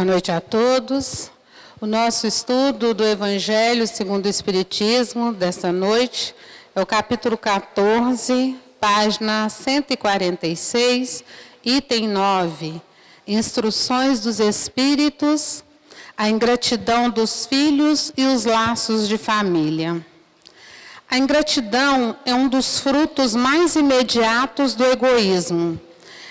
Boa noite a todos. O nosso estudo do Evangelho segundo o Espiritismo desta noite é o capítulo 14, página 146, item 9, Instruções dos Espíritos, a ingratidão dos filhos e os laços de família. A ingratidão é um dos frutos mais imediatos do egoísmo.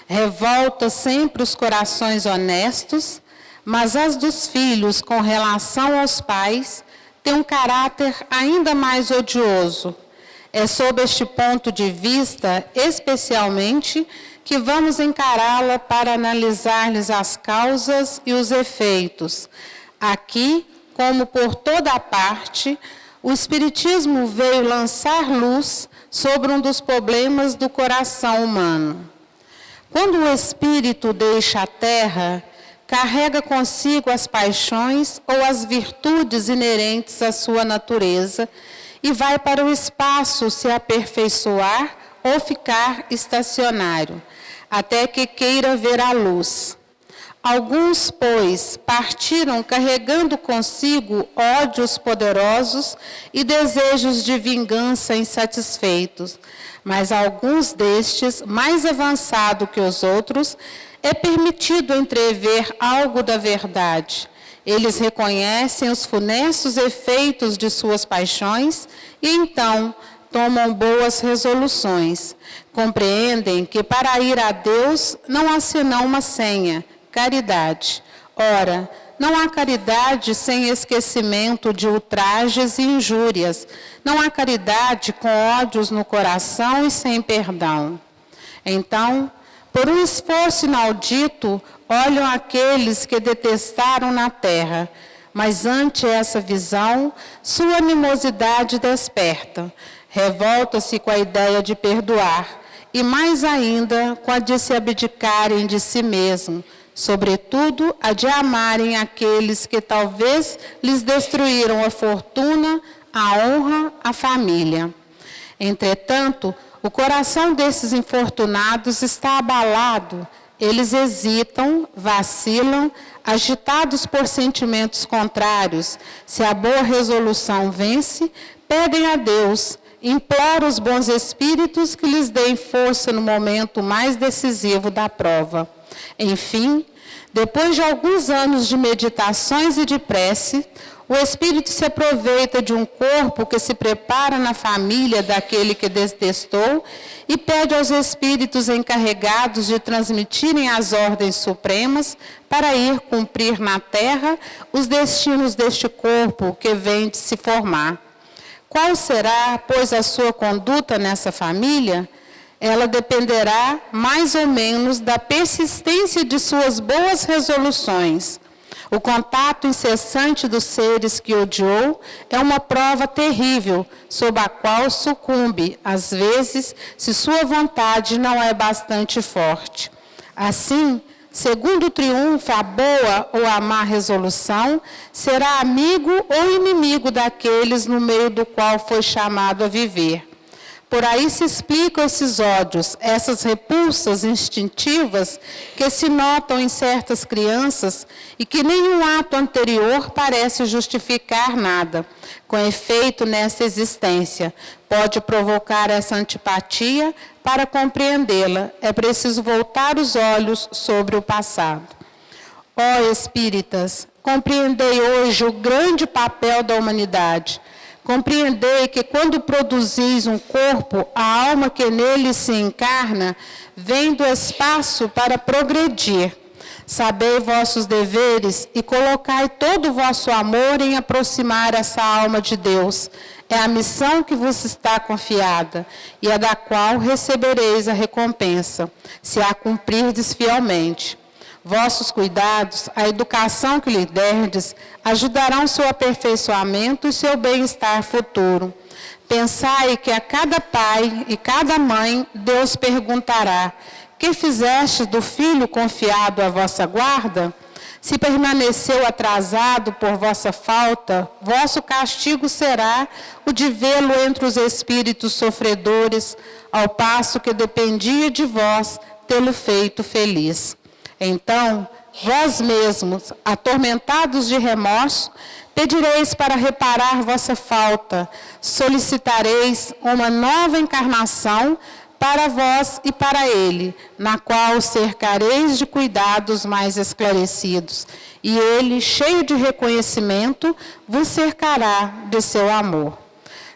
Revolta sempre os corações honestos, mas as dos filhos com relação aos pais têm um caráter ainda mais odioso. É sob este ponto de vista, especialmente, que vamos encará-la para analisar-lhes as causas e os efeitos. Aqui, como por toda a parte, o Espiritismo veio lançar luz sobre um dos problemas do coração humano. Quando o espírito deixa a terra, carrega consigo as paixões ou as virtudes inerentes à sua natureza e vai para o espaço se aperfeiçoar ou ficar estacionário, até que queira ver a luz. Alguns, pois, partiram carregando consigo ódios poderosos e desejos de vingança insatisfeitos, mas alguns destes, mais avançado que os outros, é permitido entrever algo da verdade. Eles reconhecem os funestos efeitos de suas paixões e então tomam boas resoluções. Compreendem que para ir a Deus não há senão uma senha: caridade. Ora, não há caridade sem esquecimento de ultrajes e injúrias. Não há caridade com ódios no coração e sem perdão. Então, por um esforço inaudito, olham aqueles que detestaram na terra, mas ante essa visão, sua animosidade desperta. Revolta-se com a ideia de perdoar, e mais ainda com a de se abdicarem de si mesmo, sobretudo a de amarem aqueles que talvez lhes destruíram a fortuna, a honra, a família. Entretanto, o coração desses infortunados está abalado. Eles hesitam, vacilam, agitados por sentimentos contrários. Se a boa resolução vence, pedem a Deus, imploram os bons espíritos que lhes deem força no momento mais decisivo da prova. Enfim, depois de alguns anos de meditações e de prece, o espírito se aproveita de um corpo que se prepara na família daquele que detestou e pede aos espíritos encarregados de transmitirem as ordens supremas para ir cumprir na terra os destinos deste corpo que vem de se formar. Qual será, pois, a sua conduta nessa família? Ela dependerá, mais ou menos, da persistência de suas boas resoluções. O contato incessante dos seres que odiou é uma prova terrível, sob a qual sucumbe, às vezes, se sua vontade não é bastante forte. Assim, segundo triunfa a boa ou a má resolução, será amigo ou inimigo daqueles no meio do qual foi chamado a viver. Por aí se explicam esses ódios, essas repulsas instintivas que se notam em certas crianças e que nenhum ato anterior parece justificar nada. Com efeito, nessa existência, pode provocar essa antipatia. Para compreendê-la, é preciso voltar os olhos sobre o passado. Ó espíritas, compreendei hoje o grande papel da humanidade. Compreendei que quando produzis um corpo, a alma que nele se encarna vem do espaço para progredir. Sabei vossos deveres e colocai todo o vosso amor em aproximar essa alma de Deus. É a missão que vos está confiada e a da qual recebereis a recompensa, se a cumprirdes fielmente. Vossos cuidados, a educação que lhe derdes, ajudarão seu aperfeiçoamento e seu bem-estar futuro. Pensai que a cada pai e cada mãe Deus perguntará: que fizeste do filho confiado à vossa guarda? Se permaneceu atrasado por vossa falta, vosso castigo será o de vê-lo entre os espíritos sofredores, ao passo que dependia de vós tê-lo feito feliz. Então, vós mesmos, atormentados de remorso, pedireis para reparar vossa falta, solicitareis uma nova encarnação para vós e para ele, na qual cercareis de cuidados mais esclarecidos, e ele, cheio de reconhecimento, vos cercará de seu amor.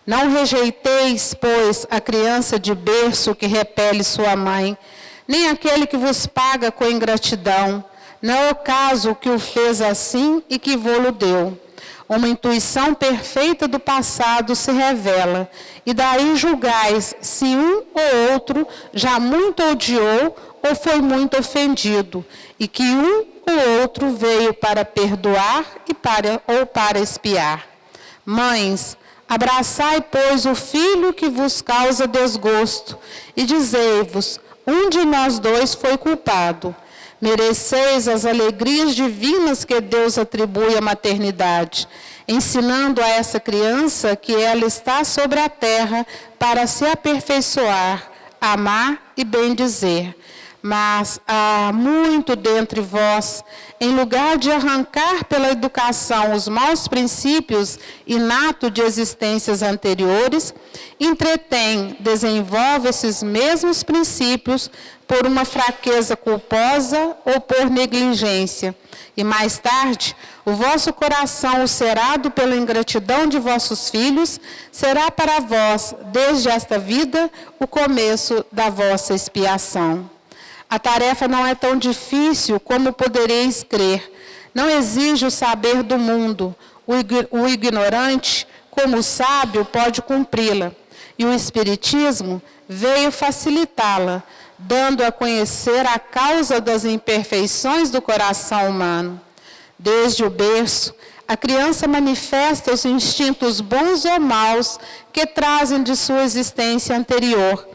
Não rejeiteis, pois, a criança de berço que repele sua mãe, nem aquele que vos paga com ingratidão. Não é o caso que o fez assim e que vô-lo deu. Uma intuição perfeita do passado se revela, e daí julgais se um ou outro já muito odiou ou foi muito ofendido, e que um ou outro veio para perdoar ou para expiar. Mães, abraçai, pois, o filho que vos causa desgosto, e dizei-vos, um de nós dois foi culpado. Mereceis as alegrias divinas que Deus atribui à maternidade, ensinando a essa criança que ela está sobre a terra para se aperfeiçoar, amar e bendizer. Mas há muito dentre vós, em lugar de arrancar pela educação os maus princípios inatos de existências anteriores, desenvolve esses mesmos princípios por uma fraqueza culposa ou por negligência. E mais tarde, o vosso coração, ulcerado pela ingratidão de vossos filhos, será para vós, desde esta vida, o começo da vossa expiação. A tarefa não é tão difícil como podereis crer. Não exige o saber do mundo. O ignorante, como o sábio, pode cumpri-la. E o Espiritismo veio facilitá-la, dando a conhecer a causa das imperfeições do coração humano. Desde o berço, a criança manifesta os instintos bons ou maus que trazem de sua existência anterior.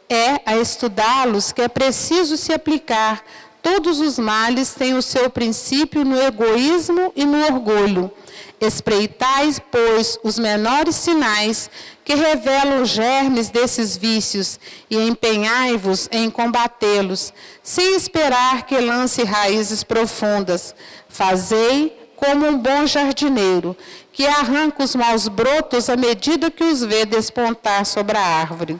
É a estudá-los que é preciso se aplicar. Todos os males têm o seu princípio no egoísmo e no orgulho. Espreitais, pois, os menores sinais que revelam os germes desses vícios e empenhai-vos em combatê-los, sem esperar que lance raízes profundas. Fazei como um bom jardineiro, que arranca os maus brotos à medida que os vê despontar sobre a árvore.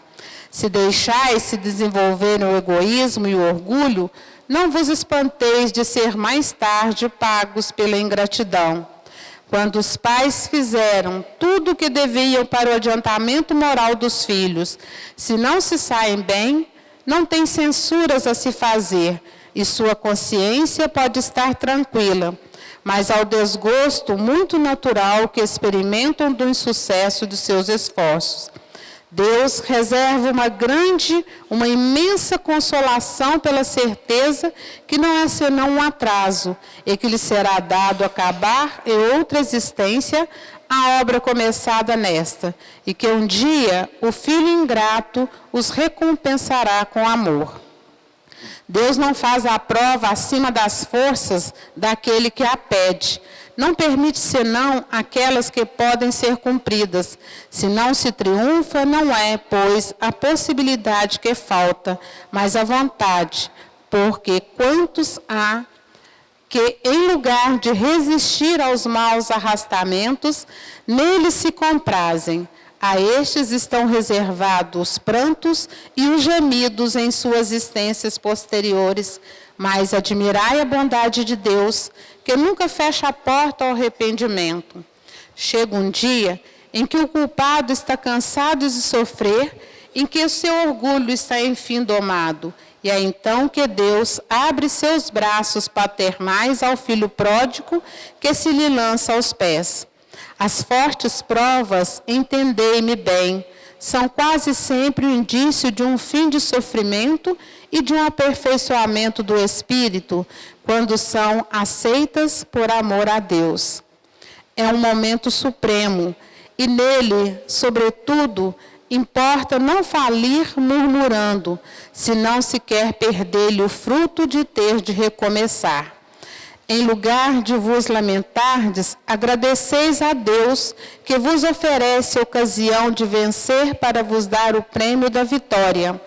Se deixais se desenvolverem o egoísmo e o orgulho, não vos espanteis de ser mais tarde pagos pela ingratidão. Quando os pais fizeram tudo o que deviam para o adiantamento moral dos filhos, se não se saem bem, não tem censuras a se fazer, e sua consciência pode estar tranquila, mas ao desgosto muito natural que experimentam do insucesso de seus esforços. Deus reserva uma imensa consolação pela certeza que não é senão um atraso e que lhe será dado acabar em outra existência a obra começada nesta, e que um dia o filho ingrato os recompensará com amor. Deus não faz a prova acima das forças daquele que a pede. Não permite senão aquelas que podem ser cumpridas. Se não se triunfa, não é, pois, a possibilidade que falta, mas a vontade. Porque quantos há que, em lugar de resistir aos maus arrastamentos, neles se comprazem. A estes estão reservados os prantos e os gemidos em suas existências posteriores. Mas admirai a bondade de Deus, que nunca fecha a porta ao arrependimento. Chega um dia em que o culpado está cansado de sofrer, em que o seu orgulho está enfim domado, e é então que Deus abre seus braços paternais ao filho pródigo que se lhe lança aos pés. As fortes provas, entendei-me bem, são quase sempre o indício de um fim de sofrimento e de um aperfeiçoamento do espírito, quando são aceitas por amor a Deus. É um momento supremo, e nele, sobretudo, importa não falir murmurando, se não se quer perder-lhe o fruto de ter de recomeçar. Em lugar de vos lamentardes, agradeceis a Deus, que vos oferece a ocasião de vencer para vos dar o prêmio da vitória.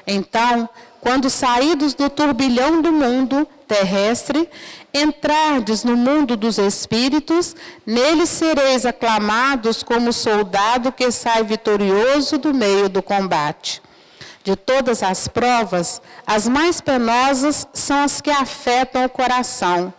Então, quando saídos do turbilhão do mundo, terrestre, entrardes no mundo dos espíritos, nele sereis aclamados como soldado que sai vitorioso do meio do combate. De todas as provas, as mais penosas são as que afetam o coração.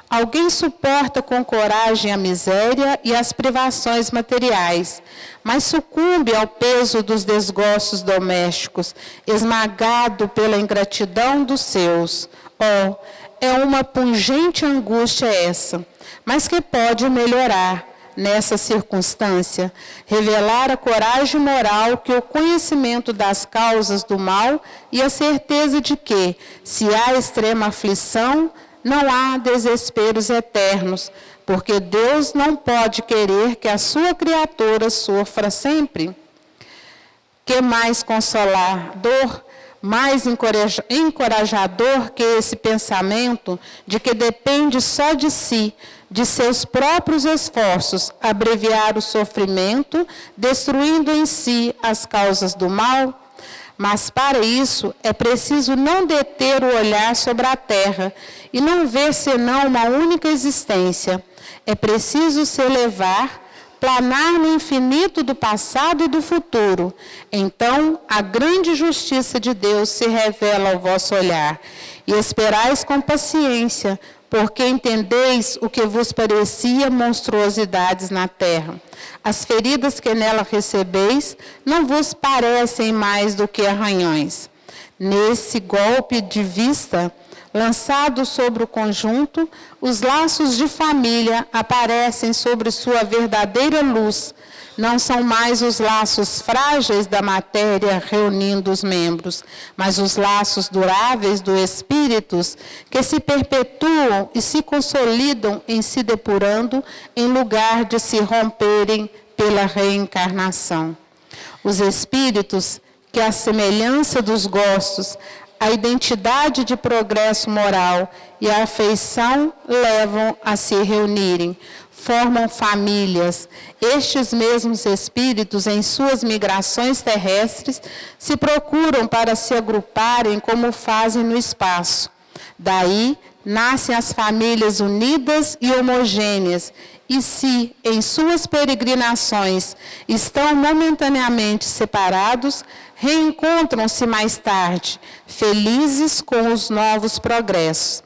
Alguém suporta com coragem a miséria e as privações materiais, mas sucumbe ao peso dos desgostos domésticos, esmagado pela ingratidão dos seus. Oh, é uma pungente angústia essa, mas que pode melhorar. Nessa circunstância, revelar a coragem moral que o conhecimento das causas do mal e a certeza de que, se há extrema aflição, não há desesperos eternos, porque Deus não pode querer que a sua criatura sofra sempre. Que mais consolador, mais encorajador que esse pensamento de que depende só de si, de seus próprios esforços, abreviar o sofrimento, destruindo em si as causas do mal? Mas para isso é preciso não deter o olhar sobre a terra e não ver senão uma única existência. É preciso se elevar, planar no infinito do passado e do futuro. Então, a grande justiça de Deus se revela ao vosso olhar. E esperais com paciência, porque entendeis o que vos parecia monstruosidades na terra. As feridas que nela recebeis não vos parecem mais do que arranhões. Nesse golpe de vista, lançado sobre o conjunto, os laços de família aparecem sobre sua verdadeira luz. Não são mais os laços frágeis da matéria reunindo os membros, mas os laços duráveis do espírito que se perpetuam e se consolidam em se depurando, em lugar de se romperem pela reencarnação. Os espíritos que, à semelhança dos gostos, a identidade de progresso moral e a afeição levam a se reunirem, formam famílias. Estes mesmos espíritos, em suas migrações terrestres, se procuram para se agruparem como fazem no espaço. Daí nascem as famílias unidas e homogêneas, e se, em suas peregrinações, estão momentaneamente separados, reencontram-se mais tarde, felizes com os novos progressos.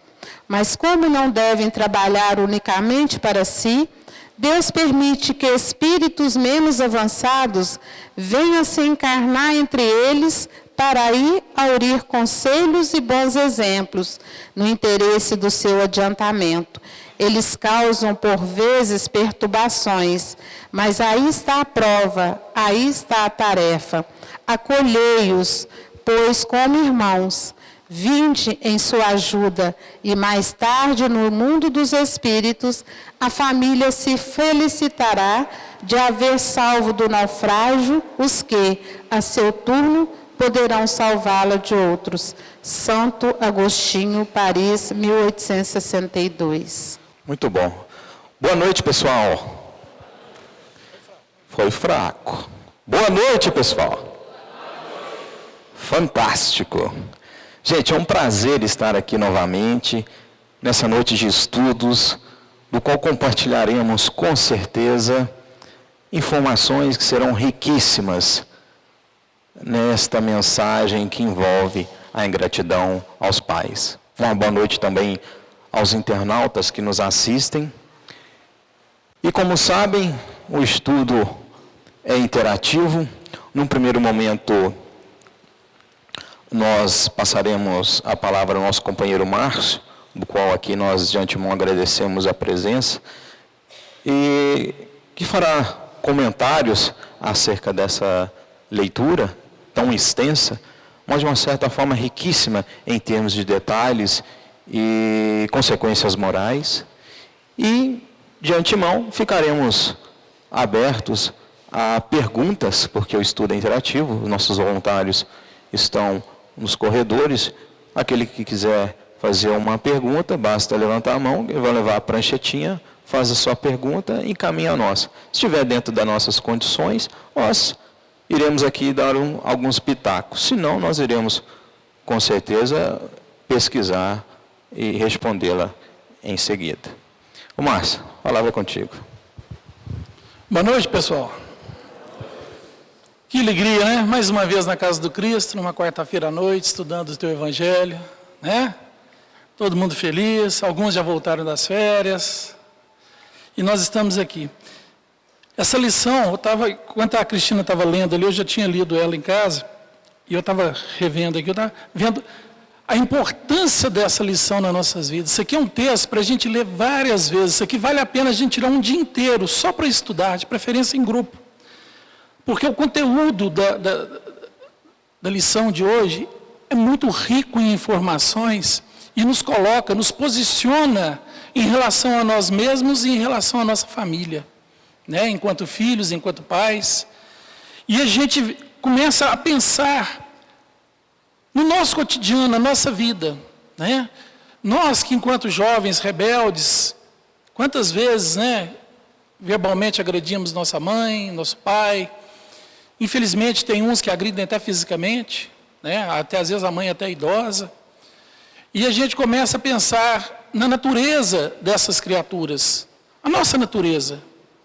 Mas como não devem trabalhar unicamente para si, Deus permite que espíritos menos avançados venham se encarnar entre eles para aí aurir conselhos e bons exemplos, no interesse do seu adiantamento. Eles causam, por vezes, perturbações, mas aí está a prova, aí está a tarefa. Acolhei-os, pois, como irmãos. Vinde em sua ajuda, e mais tarde, no mundo dos espíritos, a família se felicitará de haver salvo do naufrágio os que, a seu turno, poderão salvá-la de outros. Santo Agostinho, Paris, 1862. Muito bom. Boa noite, pessoal. Foi fraco. Boa noite, pessoal. Fantástico. Gente, é um prazer estar aqui novamente, nessa noite de estudos, do qual compartilharemos, com certeza, informações que serão riquíssimas nesta mensagem que envolve a ingratidão aos pais. Uma boa noite também aos internautas que nos assistem. E como sabem, o estudo é interativo. Num primeiro momento, nós passaremos a palavra ao nosso companheiro Márcio, do qual aqui nós de antemão agradecemos a presença, e que fará comentários acerca dessa leitura tão extensa, mas de uma certa forma riquíssima em termos de detalhes e consequências morais. E de antemão ficaremos abertos a perguntas, porque o estudo é interativo, os nossos voluntários estão nos corredores. Aquele que quiser fazer uma pergunta, basta levantar a mão, ele vai levar a pranchetinha, faz a sua pergunta e encaminha a nossa. Se estiver dentro das nossas condições, nós iremos aqui dar alguns pitacos. Se não, nós iremos, com certeza, pesquisar e respondê-la em seguida. O Márcio, a palavra é contigo. Boa noite, pessoal. Que alegria, né? Mais uma vez na casa do Cristo, numa quarta-feira à noite, estudando o teu Evangelho, né? Todo mundo feliz, alguns já voltaram das férias, e nós estamos aqui. Essa lição, enquanto a Cristina estava lendo ali, eu já tinha lido ela em casa, e eu estava revendo aqui, eu estava vendo a importância dessa lição nas nossas vidas. Isso aqui é um texto para a gente ler várias vezes, isso aqui vale a pena a gente tirar um dia inteiro só para estudar, de preferência em grupo. Porque o conteúdo da lição de hoje é muito rico em informações e nos coloca, nos posiciona em relação a nós mesmos e em relação à nossa família, né? Enquanto filhos, enquanto pais. E a gente começa a pensar no nosso cotidiano, na nossa vida, né? Nós que enquanto jovens rebeldes, quantas vezes, né, verbalmente agredimos nossa mãe, nosso pai. Infelizmente tem uns que agridem até fisicamente, né? Até às vezes a mãe até idosa. E a gente começa a pensar na natureza dessas criaturas, a nossa natureza,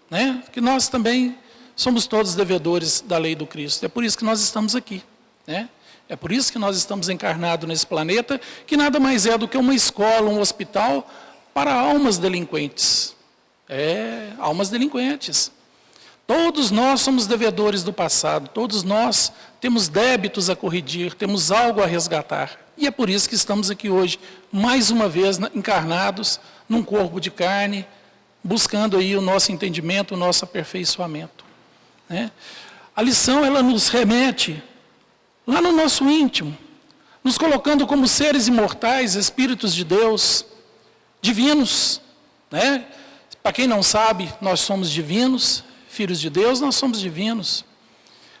né? Que nós também somos todos devedores da lei do Cristo. É por isso que nós estamos aqui, né? É por isso que nós estamos encarnados nesse planeta, que nada mais é do que uma escola, um hospital para almas delinquentes. Almas delinquentes. Todos nós somos devedores do passado, todos nós temos débitos a corrigir, temos algo a resgatar. E é por isso que estamos aqui hoje, mais uma vez encarnados num corpo de carne, buscando aí o nosso entendimento, o nosso aperfeiçoamento, né? A lição, ela nos remete lá no nosso íntimo, nos colocando como seres imortais, espíritos de Deus, divinos, né? Para quem não sabe, nós somos divinos, filhos de Deus, nós somos divinos.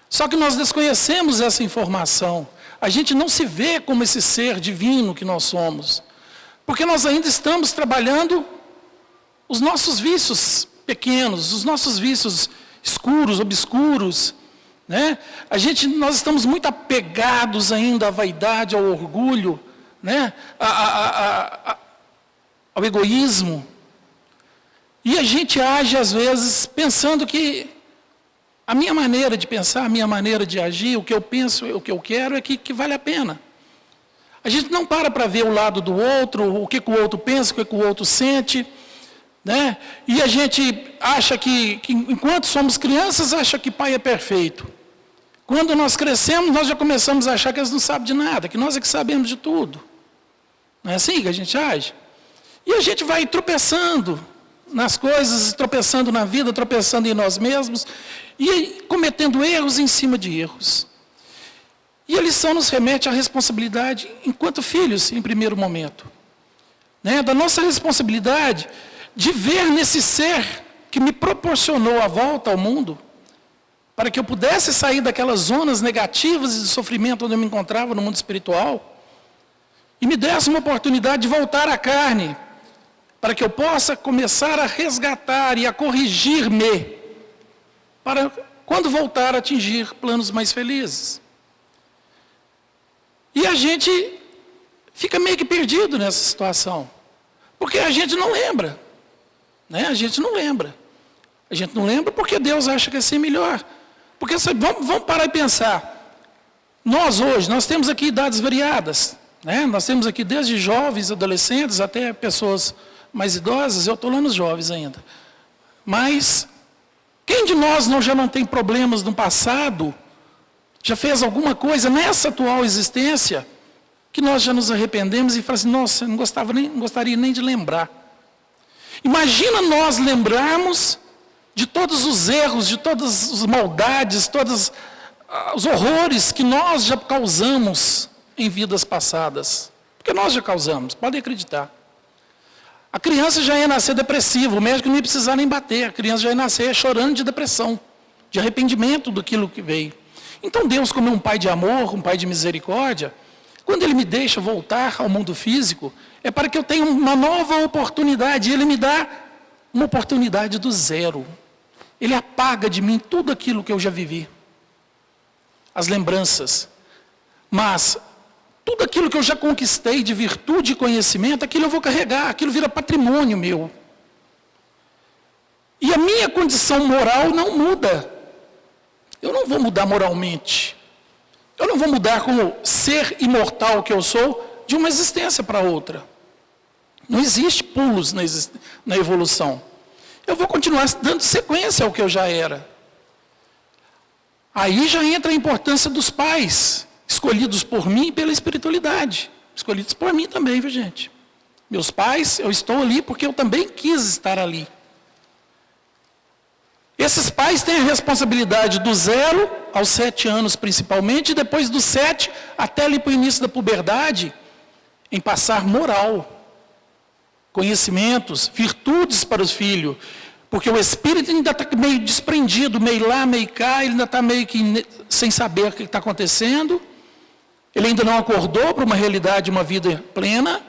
Só que nós desconhecemos essa informação. A gente não se vê como esse ser divino que nós somos, porque nós ainda estamos trabalhando os nossos vícios pequenos, os nossos vícios escuros, obscuros, né? Nós estamos muito apegados ainda à vaidade, ao orgulho, né? Ao egoísmo. E a gente age, às vezes, pensando que a minha maneira de pensar, a minha maneira de agir, o que eu penso, o que eu quero, é que vale a pena. A gente não para ver o lado do outro, o que o outro pensa, o que o outro sente, né? E a gente acha que enquanto somos crianças, acha que pai é perfeito. Quando nós crescemos, nós já começamos a achar que eles não sabem de nada, que nós é que sabemos de tudo. Não é assim que a gente age? E a gente vai tropeçando nas coisas, tropeçando na vida, tropeçando em nós mesmos e cometendo erros em cima de erros. E a lição nos remete à responsabilidade enquanto filhos, em primeiro momento, né? Da nossa responsabilidade de ver nesse ser que me proporcionou a volta ao mundo, para que eu pudesse sair daquelas zonas negativas e de sofrimento onde eu me encontrava no mundo espiritual, e me desse uma oportunidade de voltar à carne, para que eu possa começar a resgatar e a corrigir-me, para quando voltar a atingir planos mais felizes. E a gente fica meio que perdido nessa situação, porque a gente não lembra, né? A gente não lembra. A gente não lembra porque Deus acha que assim é melhor. Porque vamos parar e pensar. Nós hoje, nós temos aqui idades variadas, né? Nós temos aqui desde jovens, adolescentes, até pessoas mais idosas. Eu estou lá nos jovens ainda. Mas quem de nós já não tem problemas no passado, já fez alguma coisa nessa atual existência, que nós já nos arrependemos e falamos assim, nossa, eu não gostaria nem de lembrar. Imagina nós lembrarmos de todos os erros, de todas as maldades, todos os horrores que nós já causamos em vidas passadas. Porque nós já causamos, podem acreditar. A criança já ia nascer depressiva, o médico não ia precisar nem bater, a criança já ia nascer chorando de depressão, de arrependimento daquilo que veio. Então Deus, como é um pai de amor, um pai de misericórdia, quando Ele me deixa voltar ao mundo físico, é para que eu tenha uma nova oportunidade, e Ele me dá uma oportunidade do zero. Ele apaga de mim tudo aquilo que eu já vivi, as lembranças. Mas Tudo aquilo que eu já conquistei de virtude e conhecimento, aquilo eu vou carregar, aquilo vira patrimônio meu. E a minha condição moral não muda. Eu não vou mudar moralmente. Eu não vou mudar como ser imortal que eu sou de uma existência para outra. Não existe pulos na evolução. Eu vou continuar dando sequência ao que eu já era. Aí já entra a importância dos pais, escolhidos por mim e pela espiritualidade. Escolhidos por mim também, viu, gente? Meus pais, eu estou ali porque eu também quis estar ali. Esses pais têm a responsabilidade do 0 aos 7 anos, principalmente, e depois dos 7 até ali para o início da puberdade, em passar moral, conhecimentos, virtudes para os filhos. Porque o espírito ainda está meio desprendido, meio lá, meio cá, ele ainda está meio que sem saber o que está acontecendo. Ele ainda não acordou para uma realidade, uma vida plena.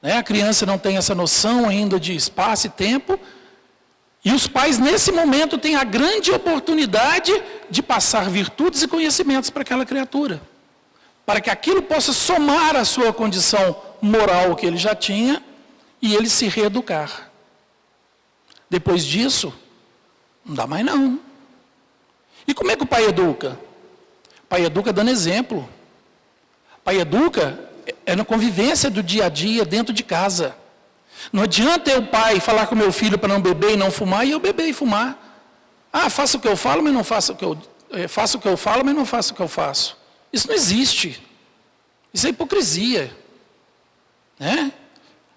Né? A criança não tem essa noção ainda de espaço e tempo. E os pais, nesse momento, têm a grande oportunidade de passar virtudes e conhecimentos para aquela criatura. Para que aquilo possa somar a sua condição moral que ele já tinha e ele se reeducar. Depois disso, não dá mais não. E como é que o pai educa? O pai educa dando exemplo. O pai educa é na convivência do dia a dia dentro de casa. Não adianta eu, pai, falar com meu filho para não beber e não fumar, e eu beber e fumar. Ah, faça o que eu falo, mas não faça o que eu... faça o que eu falo, mas não faça o que eu faço. Isso não existe. Isso é hipocrisia. Né?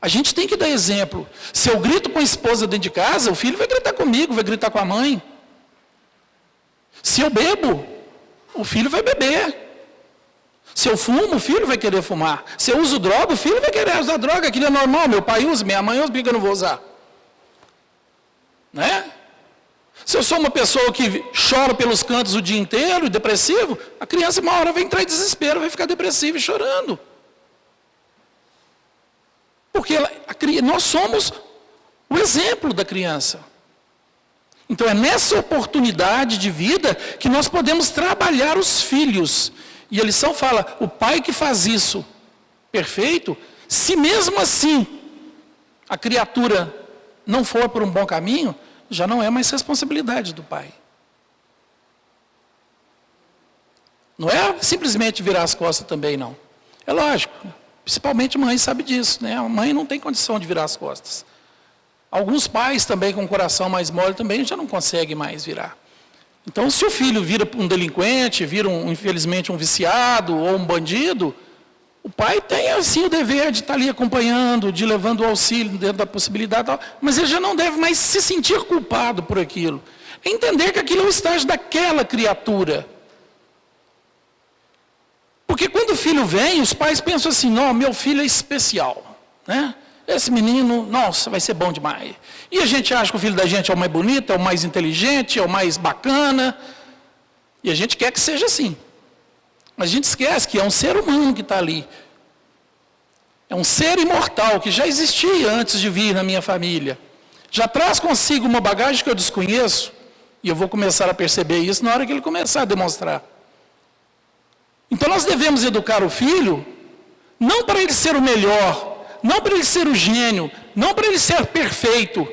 A gente tem que dar exemplo. Se eu grito com a esposa dentro de casa, o filho vai gritar comigo, vai gritar com a mãe. Se eu bebo, o filho vai beber. Se eu fumo, o filho vai querer fumar. Se eu uso droga, o filho vai querer usar droga. Aquilo é normal, meu pai usa, minha mãe usa, por que eu não vou usar? Né? Se eu sou uma pessoa que chora pelos cantos o dia inteiro, depressivo, a criança uma hora vai entrar em desespero, vai ficar depressiva e chorando. Porque nós somos o exemplo da criança. Então é nessa oportunidade de vida que nós podemos trabalhar os filhos. E a lição fala, o pai que faz isso perfeito, se mesmo assim a criatura não for por um bom caminho, já não é mais responsabilidade do pai. Não é simplesmente virar as costas também, não. É lógico, principalmente a mãe sabe disso, né? A mãe não tem condição de virar as costas. Alguns pais também com o coração mais mole também já não conseguem mais virar. Então, se o filho vira um delinquente, vira, infelizmente, um viciado ou um bandido, o pai tem, assim, o dever de estar ali acompanhando, de levando o auxílio dentro da possibilidade, mas ele já não deve mais se sentir culpado por aquilo. É entender que aquilo é o estágio daquela criatura. Porque quando o filho vem, os pais pensam assim, não, meu filho é especial, né? Esse menino, nossa, vai ser bom demais. E a gente acha que o filho da gente é o mais bonito, é o mais inteligente, é o mais bacana. E a gente quer que seja assim. Mas a gente esquece que é um ser humano que está ali. É um ser imortal que já existia antes de vir na minha família. Já traz consigo uma bagagem que eu desconheço. E eu vou começar a perceber isso na hora que ele começar a demonstrar. Então nós devemos educar o filho, não para ele ser o melhor, não para ele ser o gênio, não para ele ser perfeito,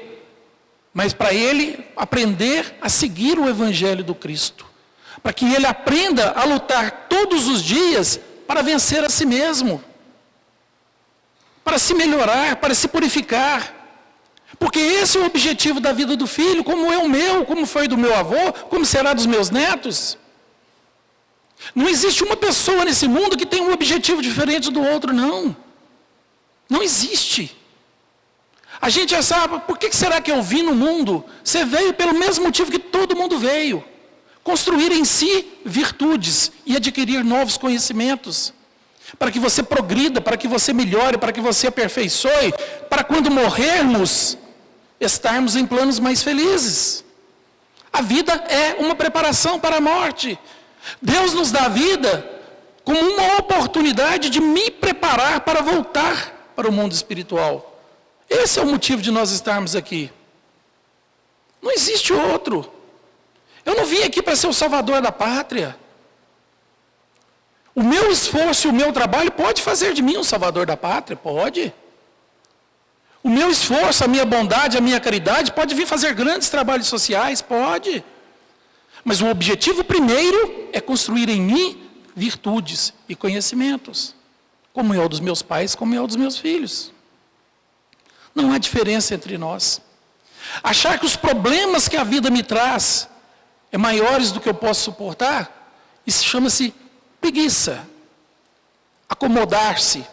mas para ele aprender a seguir o Evangelho do Cristo. Para que ele aprenda a lutar todos os dias para vencer a si mesmo. Para se melhorar, para se purificar. Porque esse é o objetivo da vida do filho, como é o meu, como foi do meu avô, como será dos meus netos. Não existe uma pessoa nesse mundo que tenha um objetivo diferente do outro, não. Não existe. A gente já sabe, por que será que eu vim no mundo? Você veio pelo mesmo motivo que todo mundo veio. Construir em si virtudes e adquirir novos conhecimentos. Para que você progrida, para que você melhore, para que você aperfeiçoe, para quando morrermos, estarmos em planos mais felizes. A vida é uma preparação para a morte. Deus nos dá a vida como uma oportunidade de me preparar para voltar para o mundo espiritual. Esse é o motivo de nós estarmos aqui. Não existe outro. Eu não vim aqui para ser o salvador da pátria. O meu esforço e o meu trabalho pode fazer de mim um salvador da pátria? Pode. O meu esforço, a minha bondade, a minha caridade pode vir fazer grandes trabalhos sociais? Pode. Mas o objetivo primeiro é construir em mim virtudes e conhecimentos. Como é o dos meus pais, como é o dos meus filhos. Não há diferença entre nós. Achar que os problemas que a vida me traz é maiores do que eu posso suportar, isso chama-se preguiça. Acomodar-se.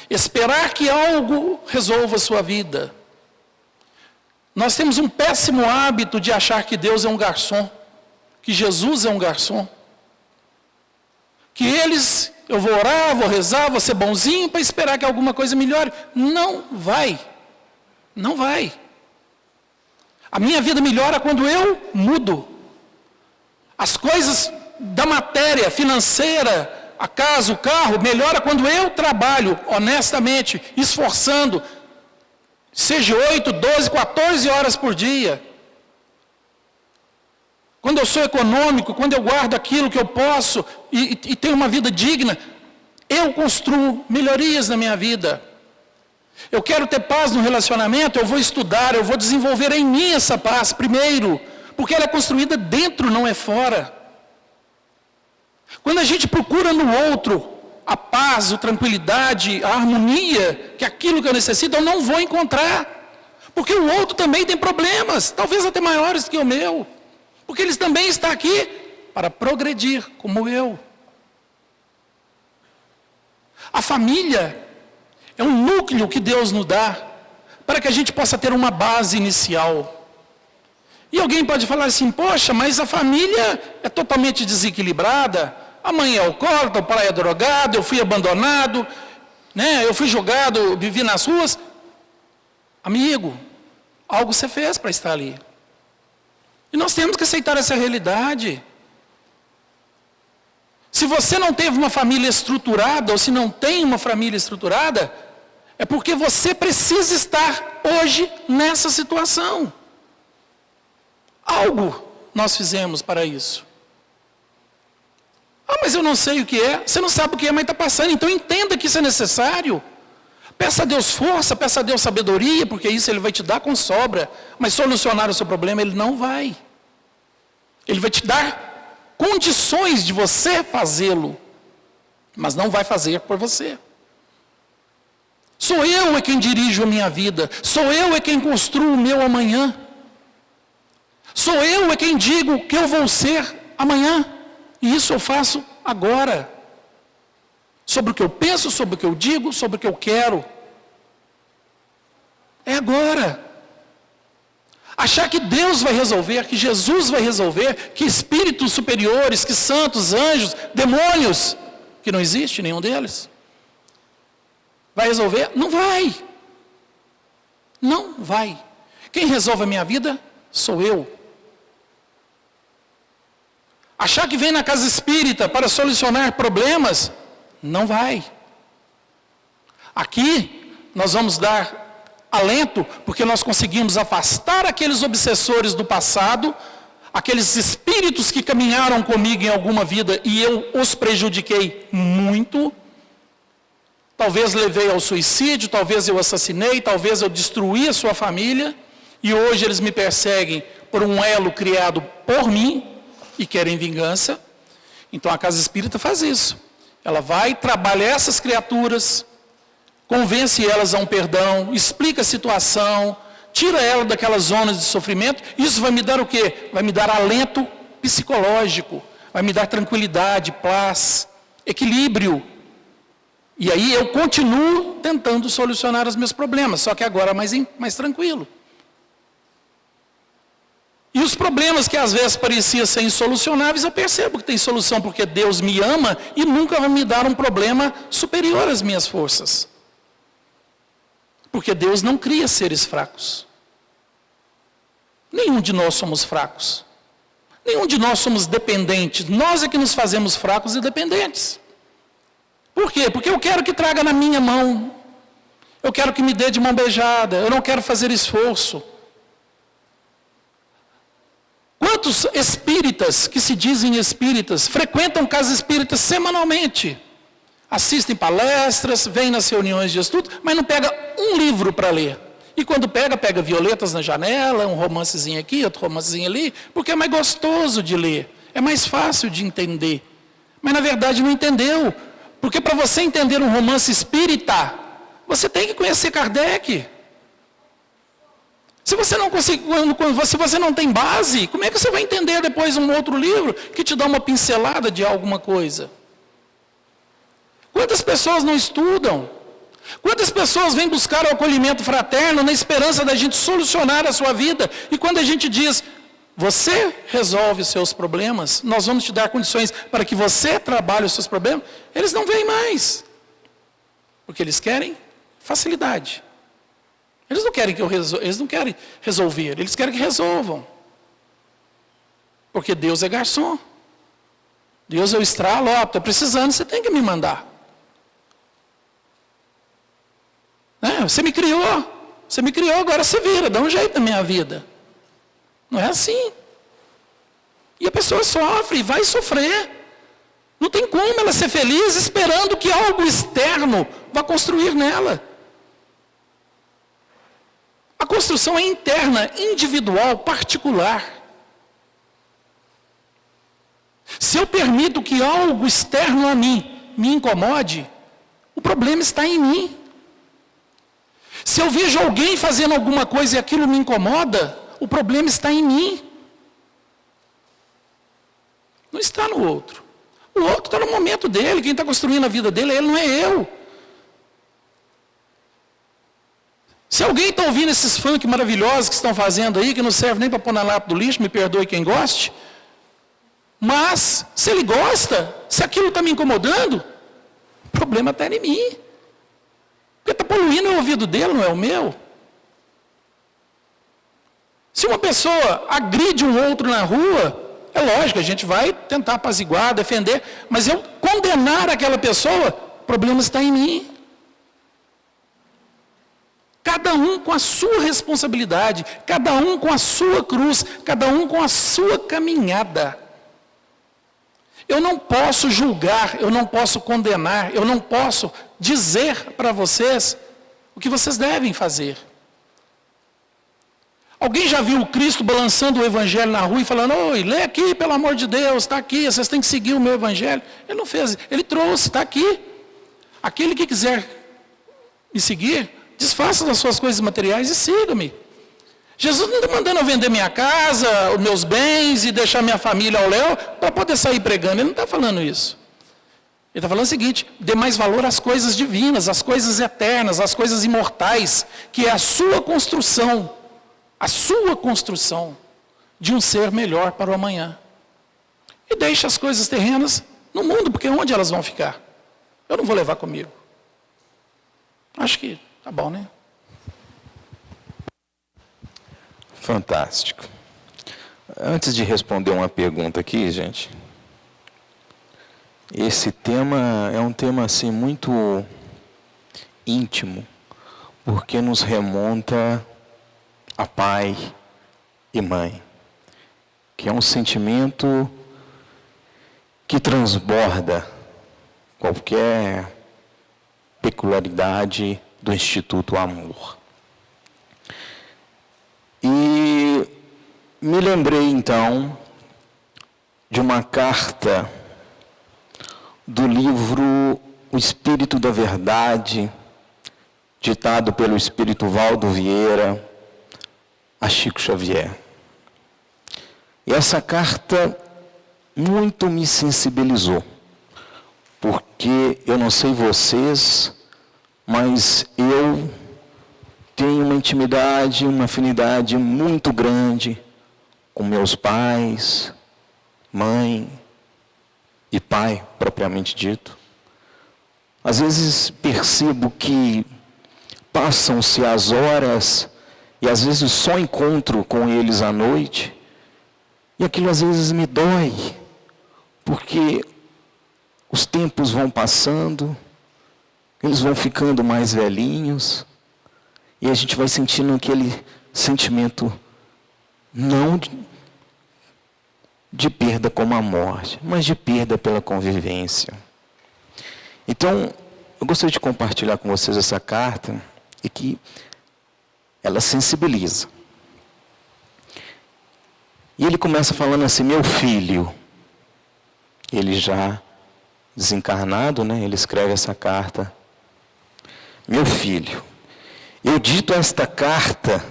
Esperar que algo resolva a sua vida. Nós temos um péssimo hábito de achar que Deus é um garçom, que Jesus é um garçom. Que eu vou orar, vou rezar, vou ser bonzinho para esperar que alguma coisa melhore. Não vai. Não vai. A minha vida melhora quando eu mudo. As coisas da matéria financeira, a casa, o carro, melhora quando eu trabalho honestamente, esforçando, seja 8, 12, 14 horas por dia. Quando eu sou econômico, quando eu guardo aquilo que eu posso e tenho uma vida digna, eu construo melhorias na minha vida. Eu quero ter paz no relacionamento, eu vou estudar, eu vou desenvolver em mim essa paz primeiro, porque ela é construída dentro, não é fora. Quando a gente procura no outro a paz, a tranquilidade, a harmonia, que aquilo que eu necessito, eu não vou encontrar. Porque o outro também tem problemas, talvez até maiores que o meu. Porque ele também está aqui para progredir, como eu. A família é um núcleo que Deus nos dá, para que a gente possa ter uma base inicial. E alguém pode falar assim, poxa, mas a família é totalmente desequilibrada. A mãe é alcoólatra, o pai é drogado, eu fui abandonado, né? Eu fui jogado, vivi nas ruas. Amigo, algo você fez para estar ali. E nós temos que aceitar essa realidade. Se você não teve uma família estruturada, ou se não tem uma família estruturada, é porque você precisa estar hoje nessa situação. Algo nós fizemos para isso. Ah, mas eu não sei o que é. Você não sabe o que é, mas está passando. Então entenda que isso é necessário. Peça a Deus força, peça a Deus sabedoria, porque isso Ele vai te dar com sobra. Mas solucionar o seu problema, Ele não vai. Ele vai te dar condições de você fazê-lo, mas não vai fazer por você. Sou eu quem dirijo a minha vida. Sou eu quem construo o meu amanhã. Sou eu quem digo o que eu vou ser amanhã. E isso eu faço agora. Sobre o que eu penso, sobre o que eu digo, sobre o que eu quero. É agora. Achar que Deus vai resolver, que Jesus vai resolver, que espíritos superiores, que santos, anjos, demônios, que não existe nenhum deles, vai resolver? Não vai. Não vai. Quem resolve a minha vida sou eu. Achar que vem na casa espírita para solucionar problemas, não vai. Aqui nós vamos dar alento, porque nós conseguimos afastar aqueles obsessores do passado, aqueles espíritos que caminharam comigo em alguma vida e eu os prejudiquei muito. Talvez levei ao suicídio, talvez eu assassinei, talvez eu destruí a sua família, e hoje eles me perseguem por um elo criado por mim e querem vingança. Então a casa espírita faz isso. Ela vai, trabalha essas criaturas, convence elas a um perdão, explica a situação, tira ela daquelas zonas de sofrimento. Isso vai me dar o quê? Vai me dar alento psicológico, vai me dar tranquilidade, paz, equilíbrio. E aí eu continuo tentando solucionar os meus problemas, só que agora mais tranquilo. E os problemas que às vezes pareciam ser insolucionáveis, eu percebo que tem solução, porque Deus me ama e nunca vai me dar um problema superior às minhas forças. Porque Deus não cria seres fracos. Nenhum de nós somos fracos. Nenhum de nós somos dependentes. Nós é que nos fazemos fracos e dependentes. Por quê? Porque eu quero que traga na minha mão. Eu quero que me dê de mão beijada. Eu não quero fazer esforço. Quantos espíritas, que se dizem espíritas, frequentam casas espíritas semanalmente? assistem palestras, vêm nas reuniões de estudo, mas não pega um livro para ler. E quando pega Violetas na Janela, um romancezinho aqui, outro romancezinho ali, porque é mais gostoso de ler, é mais fácil de entender. Mas na verdade não entendeu, porque para você entender um romance espírita, você tem que conhecer Kardec. Se você não consegue, se você não tem base, como é que você vai entender depois um outro livro que te dá uma pincelada de alguma coisa? Quantas pessoas não estudam? Quantas pessoas vêm buscar o acolhimento fraterno na esperança da gente solucionar a sua vida? E quando a gente diz, você resolve os seus problemas, nós vamos te dar condições para que você trabalhe os seus problemas, eles não vêm mais. Porque eles querem facilidade. Eles não querem eles não querem resolver, eles querem que resolvam. Porque Deus é garçom. Deus é o estralo, ó, estou precisando, você tem que me mandar. Você me criou, agora você vira, dá um jeito na minha vida. Não é assim. E a pessoa sofre, e vai sofrer. Não tem como ela ser feliz esperando que algo externo vá construir nela. A construção é interna, individual, particular. Se eu permito que algo externo a mim me incomode, o problema está em mim. Se eu vejo alguém fazendo alguma coisa e aquilo me incomoda, o problema está em mim. Não está no outro. O outro está no momento dele, quem está construindo a vida dele, ele não é eu. Se alguém está ouvindo esses funk maravilhosos que estão fazendo aí, que não serve nem para pôr na lata do lixo, me perdoe quem goste, mas se ele gosta, se aquilo está me incomodando, o problema está em mim. Porque está poluindo o ouvido dele, não é o meu. Se uma pessoa agride um outro na rua, é lógico, a gente vai tentar apaziguar, defender, mas eu condenar aquela pessoa, o problema está em mim. Cada um com a sua responsabilidade, cada um com a sua cruz, cada um com a sua caminhada. Eu não posso julgar, eu não posso condenar, eu não posso dizer para vocês o que vocês devem fazer. Alguém já viu o Cristo balançando o Evangelho na rua e falando, oi, lê aqui, pelo amor de Deus, está aqui, vocês têm que seguir o meu Evangelho. Ele não fez, ele trouxe, está aqui. Aquele que quiser me seguir, desfaça das suas coisas materiais e siga-me. Jesus não está mandando eu vender minha casa, os meus bens e deixar minha família ao léu para poder sair pregando. Ele não está falando isso. Ele está falando o seguinte, dê mais valor às coisas divinas, às coisas eternas, às coisas imortais, que é a sua construção de um ser melhor para o amanhã. E deixe as coisas terrenas no mundo, porque onde elas vão ficar? Eu não vou levar comigo. Acho que tá bom, né? Fantástico. Antes de responder uma pergunta aqui, gente, esse tema é um tema assim muito íntimo, porque nos remonta a pai e mãe, que é um sentimento que transborda qualquer peculiaridade do Instituto Amor. E me lembrei, então, de uma carta do livro O Espírito da Verdade, ditado pelo Espírito Valdo Vieira, a Chico Xavier. E essa carta muito me sensibilizou, porque eu não sei vocês, mas eu tenho uma intimidade, uma afinidade muito grande com meus pais, mãe e pai, propriamente dito. Às vezes percebo que passam-se as horas e às vezes só encontro com eles à noite e aquilo às vezes me dói, porque os tempos vão passando, eles vão ficando mais velhinhos, e a gente vai sentindo aquele sentimento não de perda como a morte, mas de perda pela convivência. Então, eu gostaria de compartilhar com vocês essa carta e que ela sensibiliza. E ele começa falando assim: meu filho. Ele já desencarnado, né? Ele escreve essa carta. Meu filho, eu dito esta carta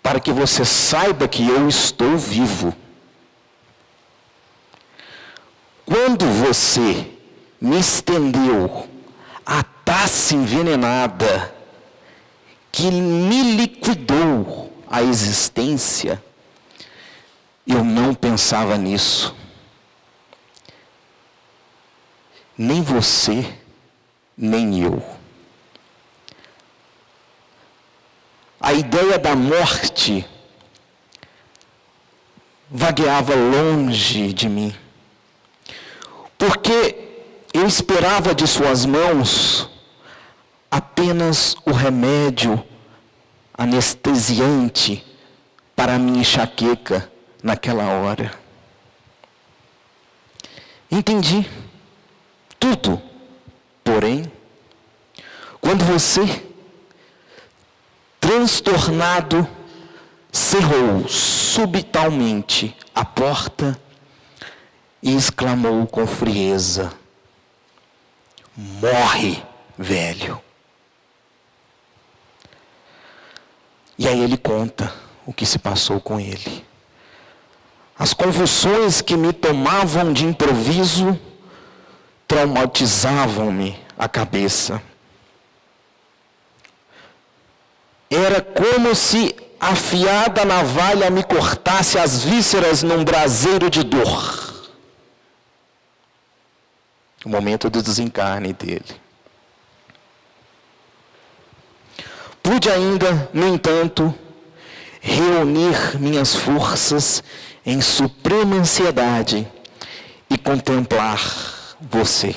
para que você saiba que eu estou vivo. Quando você me estendeu a taça envenenada que me liquidou a existência, eu não pensava nisso. Nem você, nem eu. A ideia da morte vagueava longe de mim, porque eu esperava de suas mãos apenas o remédio anestesiante para a minha enxaqueca naquela hora. Entendi tudo, porém, quando você, transtornado, cerrou subitamente a porta e exclamou com frieza: morre, velho. E aí ele conta o que se passou com ele. As convulsões que me tomavam de improviso traumatizavam-me a cabeça. Era como se afiada navalha me cortasse as vísceras num braseiro de dor. O momento do desencarne dele. Pude ainda, no entanto, reunir minhas forças em suprema ansiedade e contemplar você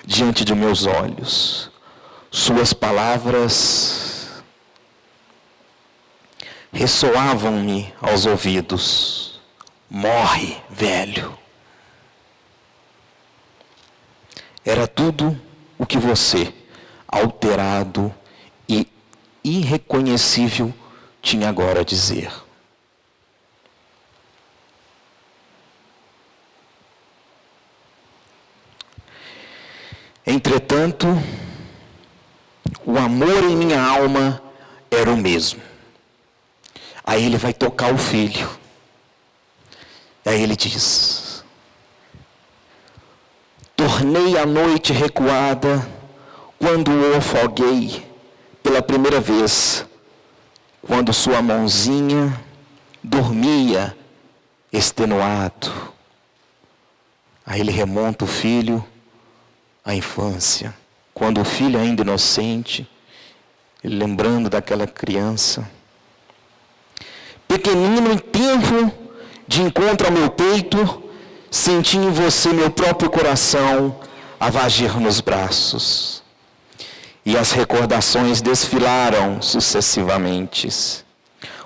diante de meus olhos. Suas palavras ressoavam-me aos ouvidos: morre, velho. Era tudo o que você, alterado e irreconhecível, tinha agora a dizer. Entretanto, o amor em minha alma era o mesmo. Aí ele vai tocar o filho. Aí ele diz: tornei a noite recuada quando o afoguei pela primeira vez, quando sua mãozinha dormia extenuado. Aí ele remonta o filho à infância, quando o filho ainda inocente, ele lembrando daquela criança. Pequenino em tempo de encontro ao meu peito, senti em você meu próprio coração a vagir nos braços. E as recordações desfilaram sucessivamente.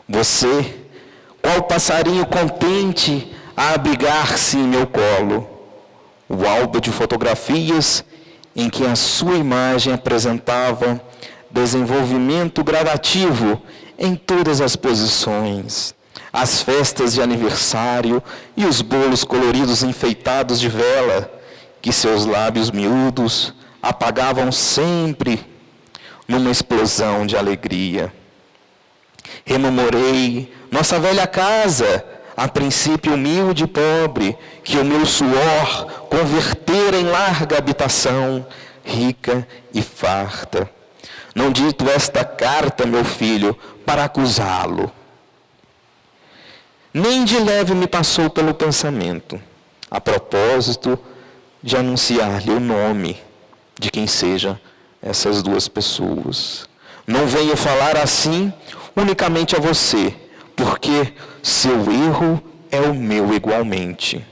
Você, qual passarinho contente a abrigar-se em meu colo. O álbum de fotografias em que a sua imagem apresentava desenvolvimento gradativo em todas as posições, as festas de aniversário e os bolos coloridos enfeitados de vela, que seus lábios miúdos apagavam sempre numa explosão de alegria. Rememorei nossa velha casa, a princípio humilde e pobre, que o meu suor convertera em larga habitação, rica e farta. Não dito esta carta, meu filho, para acusá-lo. Nem de leve me passou pelo pensamento, a propósito de anunciar-lhe o nome de quem seja essas duas pessoas. Não venho falar assim unicamente a você, porque seu erro é o meu igualmente.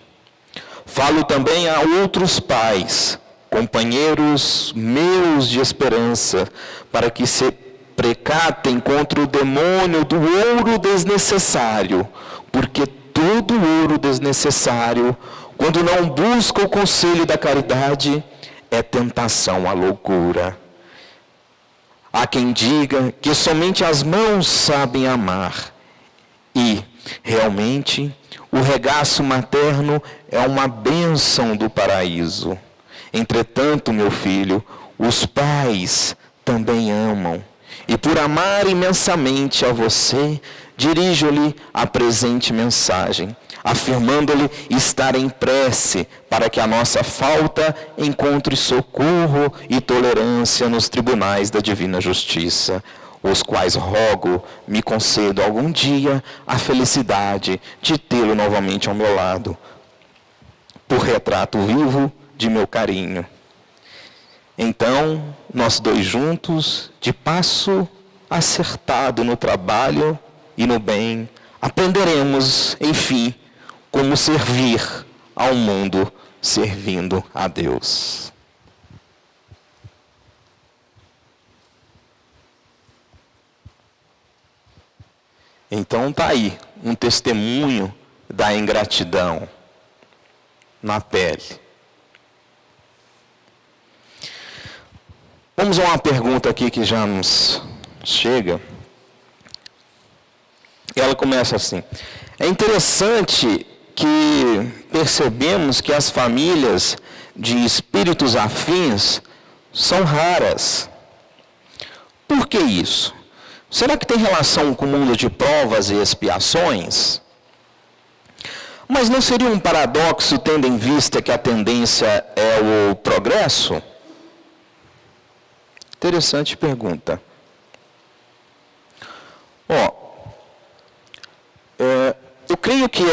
Falo também a outros pais, companheiros meus de esperança, para que se precatem contra o demônio do ouro desnecessário, porque todo ouro desnecessário, quando não busca o conselho da caridade, é tentação à loucura. Há quem diga que somente as mãos sabem amar. E, realmente, o regaço materno é uma bênção do paraíso. Entretanto, meu filho, os pais também amam. E por amar imensamente a você, dirijo-lhe a presente mensagem, afirmando-lhe estar em prece para que a nossa falta encontre socorro e tolerância nos tribunais da divina justiça, os quais rogo me concedo algum dia a felicidade de tê-lo novamente ao meu lado, por retrato vivo de meu carinho. Então, nós dois juntos, de passo acertado no trabalho e no bem, aprenderemos, enfim, como servir ao mundo, servindo a Deus. Então está aí um testemunho da ingratidão na pele. Vamos a uma pergunta aqui que já nos chega. Ela começa assim: é interessante que percebemos que as famílias de espíritos afins são raras. Por que isso? Será que tem relação com o mundo de provas e expiações? Mas não seria um paradoxo, tendo em vista que a tendência é o progresso? Interessante pergunta. Eu creio que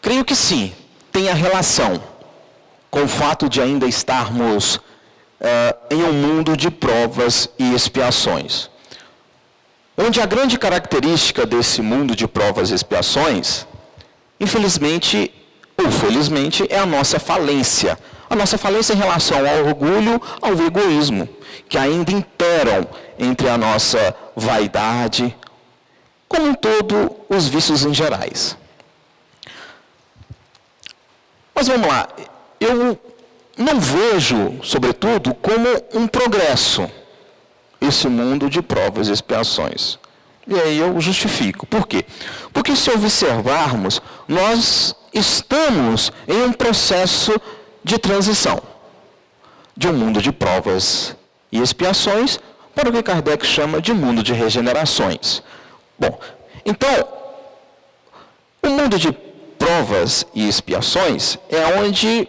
creio que sim, tem a relação com o fato de ainda estarmos em um mundo de provas e expiações. Onde a grande característica desse mundo de provas e expiações, infelizmente ou felizmente, é a nossa falência. A nossa falência em relação ao orgulho, ao egoísmo, que ainda imperam entre a nossa vaidade, como em todo os vícios em gerais. Mas vamos lá, eu não vejo, sobretudo, como um progresso esse mundo de provas e expiações. E aí eu justifico. Por quê? Porque se observarmos, nós estamos em um processo de transição de um mundo de provas e expiações para o que Kardec chama de mundo de regenerações. Bom, então, o mundo de provas e expiações é onde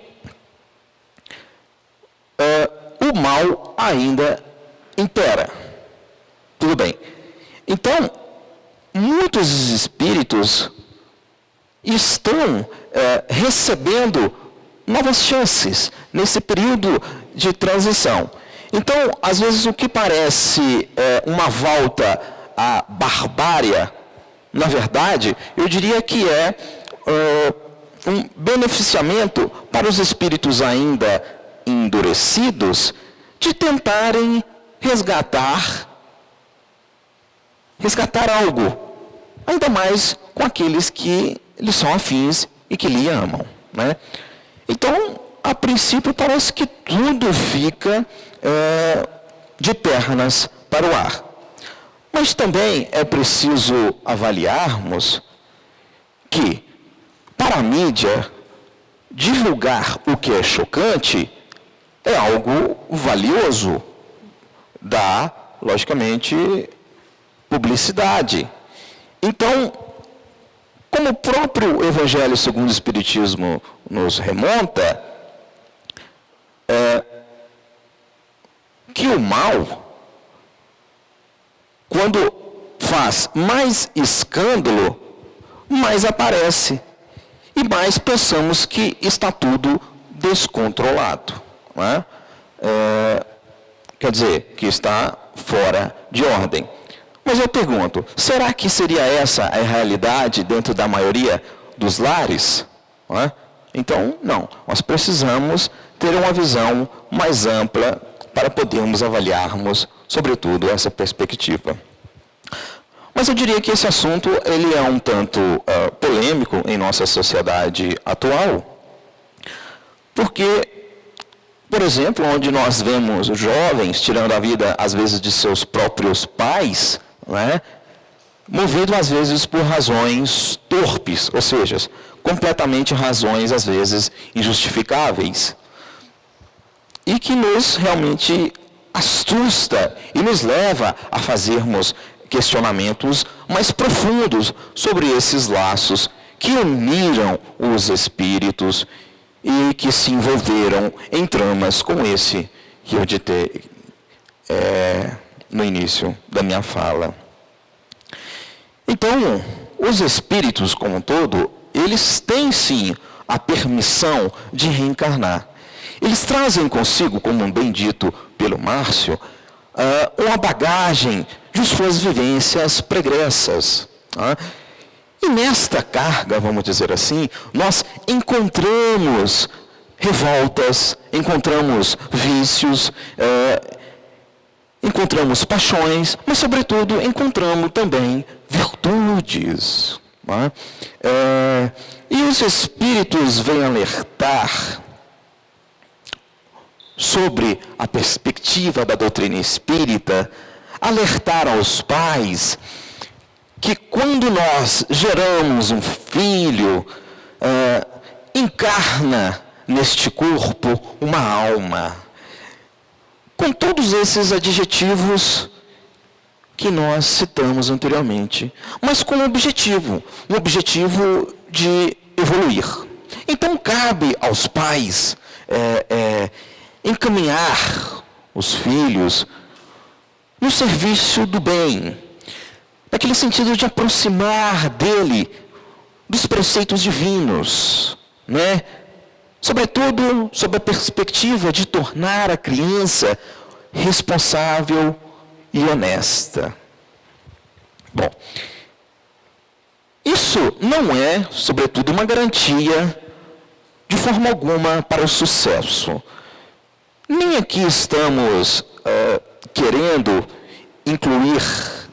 o mal ainda impera. Tudo bem. Então, muitos espíritos estão recebendo novas chances nesse período de transição. Então, às vezes, o que parece uma volta à barbárie, na verdade, eu diria que é um beneficiamento para os espíritos ainda endurecidos de tentarem resgatar algo, ainda mais com aqueles que lhes são afins e que lhe amam, né? Então, a princípio, parece que tudo fica de pernas para o ar. Mas também é preciso avaliarmos que, para a mídia, divulgar o que é chocante é algo valioso. Dá, logicamente, publicidade. Então, como o próprio Evangelho segundo o Espiritismo nos remonta, que o mal, quando faz mais escândalo, mais aparece. E mais pensamos que está tudo descontrolado. Não é? Quer dizer, que está fora de ordem. Mas eu pergunto, será que seria essa a realidade dentro da maioria dos lares? Não é? Então, não. Nós precisamos ter uma visão mais ampla para podermos avaliarmos, sobretudo, essa perspectiva. Mas eu diria que esse assunto ele é um tanto polêmico em nossa sociedade atual, Porque, por exemplo, onde nós vemos jovens tirando a vida, às vezes, de seus próprios pais, né, movido, às vezes, por razões torpes, ou seja, completamente razões, às vezes, injustificáveis. E que nos realmente assusta e nos leva a fazermos questionamentos mais profundos sobre esses laços que uniram os espíritos e que se envolveram em tramas como esse que eu ditei no início da minha fala. Então, os espíritos como um todo, eles têm sim a permissão de reencarnar. Eles trazem consigo, como bem dito pelo Márcio, uma bagagem de suas vivências pregressas. E nesta carga, vamos dizer assim, nós encontramos revoltas, encontramos vícios, encontramos paixões, mas, sobretudo, encontramos também virtudes. E os espíritos vêm alertar sobre a perspectiva da doutrina espírita, alertar aos pais que quando nós geramos um filho, encarna neste corpo uma alma, com todos esses adjetivos que nós citamos anteriormente, mas com um objetivo de evoluir. Então cabe aos pais encaminhar os filhos no serviço do bem, naquele sentido de aproximar dele dos preceitos divinos, né? Sobretudo sob a perspectiva de tornar a criança responsável e honesta. Bom, isso não é, sobretudo, uma garantia de forma alguma para o sucesso. Nem aqui estamos querendo incluir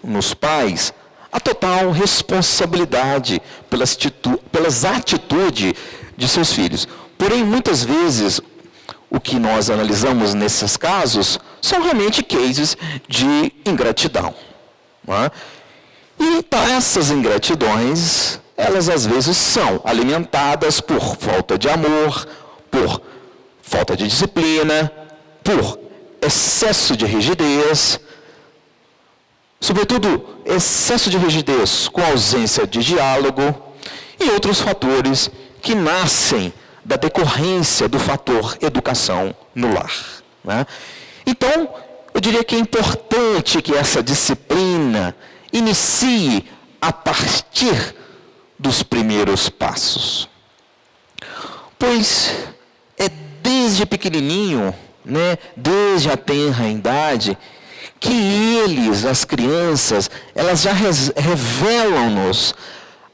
nos pais a total responsabilidade pelas atitudes de seus filhos. Porém, muitas vezes, o que nós analisamos nesses casos são realmente cases de ingratidão. Não é? E essas ingratidões, elas às vezes são alimentadas por falta de amor, por falta de disciplina, por excesso de rigidez, sobretudo excesso de rigidez com ausência de diálogo e outros fatores que nascem da decorrência do fator educação no lar. Né? Então, eu diria que é importante que essa disciplina inicie a partir dos primeiros passos. Pois é desde pequenininho, né, desde a tenra idade, que eles, as crianças, elas já revelam-nos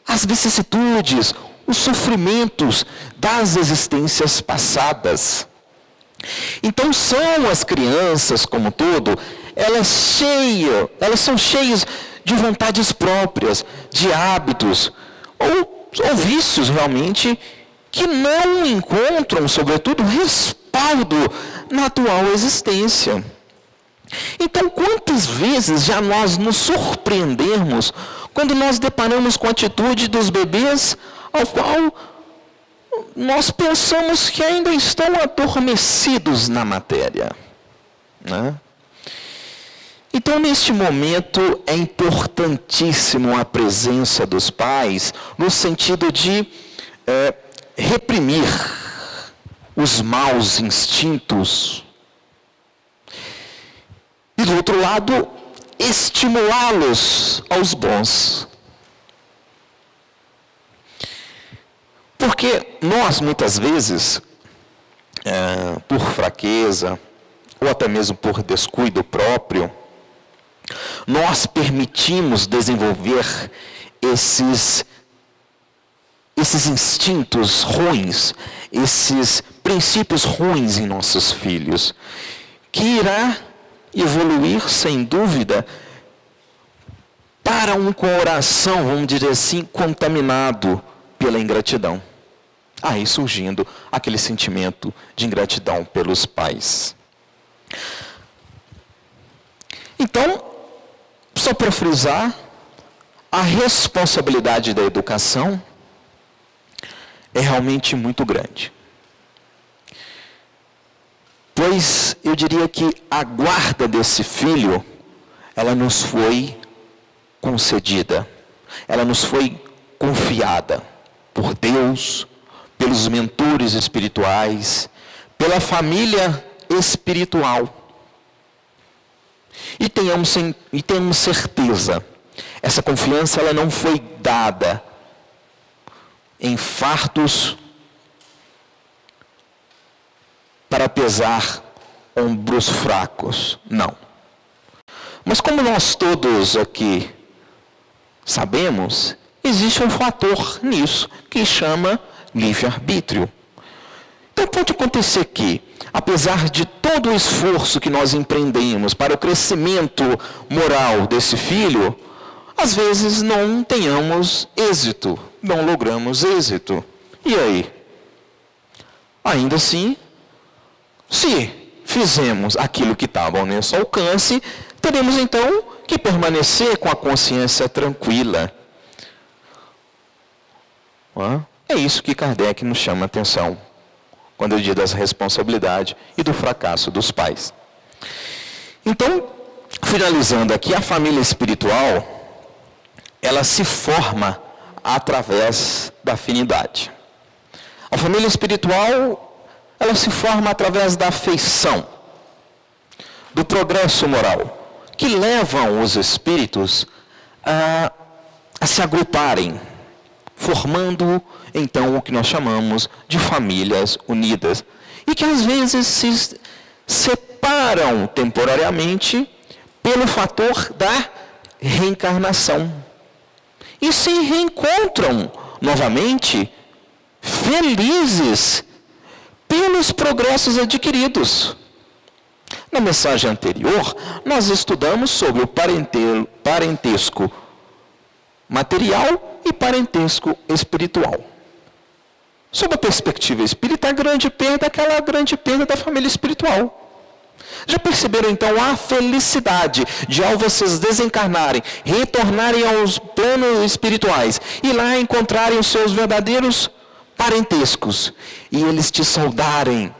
as vicissitudes, os sofrimentos das existências passadas. Então são as crianças, como todo, elas são cheias de vontades próprias, de hábitos, ou vícios realmente, que não encontram, sobretudo, respaldo na atual existência. Então, quantas vezes já nós nos surpreendemos quando nós deparamos com a atitude dos bebês ao qual nós pensamos que ainda estão adormecidos na matéria, né? Então, neste momento, é importantíssimo a presença dos pais no sentido de reprimir os maus instintos e, do outro lado, estimulá-los aos bons. Porque nós, muitas vezes, por fraqueza, ou até mesmo por descuido próprio, nós permitimos desenvolver esses instintos ruins, esses princípios ruins em nossos filhos, que irá evoluir, sem dúvida, para um coração, vamos dizer assim, contaminado pela ingratidão. aí surgindo aquele sentimento de ingratidão pelos pais. Então, só para frisar, a responsabilidade da educação é realmente muito grande. Pois eu diria que a guarda desse filho, ela nos foi concedida, ela nos foi confiada por Deus, pelos mentores espirituais, pela família espiritual. E tenhamos certeza, essa confiança ela não foi dada em fartos para pesar ombros fracos, não. Mas como nós todos aqui sabemos, existe um fator nisso que chama livre-arbítrio. Então pode acontecer que, apesar de todo o esforço que nós empreendemos para o crescimento moral desse filho, às vezes não tenhamos êxito, não logramos êxito. E aí? Ainda assim, se fizemos aquilo que estava ao nosso alcance, teremos então que permanecer com a consciência tranquila. É isso que Kardec nos chama a atenção quando ele diz da responsabilidade e do fracasso dos pais. Então, finalizando aqui, a família espiritual, ela se forma através da afinidade. A família espiritual, ela se forma através da afeição, do progresso moral, que levam os espíritos a se agruparem, formando então o que nós chamamos de famílias unidas. E que às vezes se separam temporariamente pelo fator da reencarnação. E se reencontram novamente felizes pelos progressos adquiridos. Na mensagem anterior, nós estudamos sobre o parentesco material e parentesco espiritual. Sob a perspectiva espírita, a grande perda é aquela grande perda da família espiritual. Já perceberam então a felicidade de, ao vocês desencarnarem, retornarem aos planos espirituais e lá encontrarem os seus verdadeiros parentescos e eles te saudarem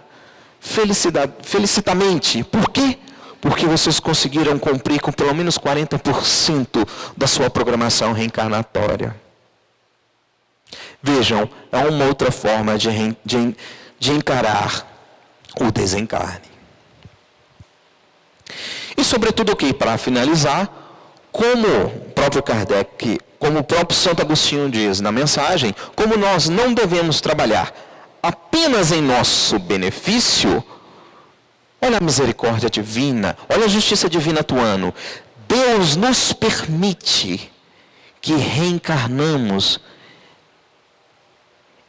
felicitamente? Por quê? Porque vocês conseguiram cumprir com pelo menos 40% da sua programação reencarnatória. Vejam, é uma outra forma de encarar o desencarne. E sobretudo aqui, para finalizar, como o próprio Kardec, como o próprio Santo Agostinho diz na mensagem, como nós não devemos trabalhar apenas em nosso benefício, olha a misericórdia divina, olha a justiça divina atuando. Deus nos permite que reencarnamos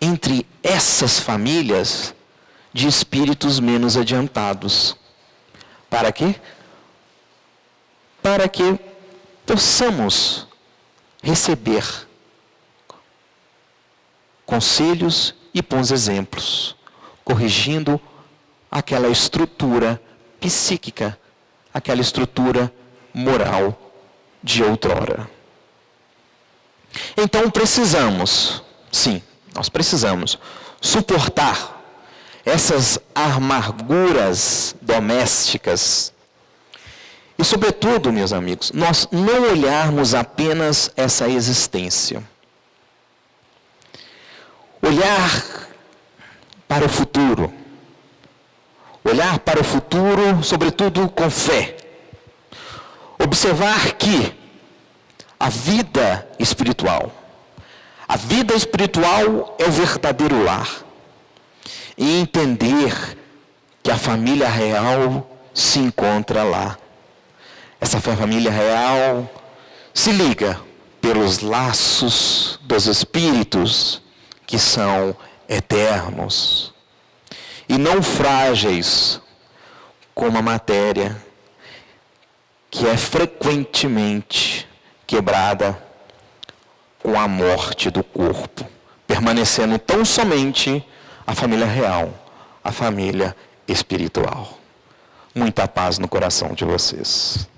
entre essas famílias de espíritos menos adiantados. Para quê? Para que possamos receber conselhos e bons exemplos, corrigindo aquela estrutura psíquica, aquela estrutura moral de outrora. Então precisamos, sim, nós precisamos suportar essas amarguras domésticas. E sobretudo, meus amigos, nós não olharmos apenas essa existência. Olhar para o futuro. Olhar para o futuro, sobretudo com fé. Observar que a vida espiritual é o verdadeiro lar. E entender que a família real se encontra lá. Essa família real se liga pelos laços dos espíritos que são eternos e não frágeis como a matéria, que é frequentemente quebrada com a morte do corpo, permanecendo tão somente a família real, a família espiritual. Muita paz no coração de vocês.